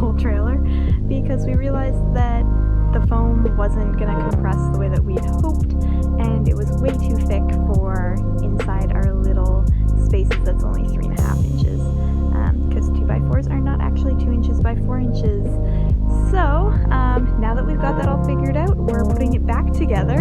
whole trailer because we realized that the foam wasn't going to compress the way that we'd hoped, and it was way too thick for inside our little spaces that's only 3.5 inches, because 2x4s are not actually 2 inches by 4 inches. So now that we've got that all figured out, we're putting it back together.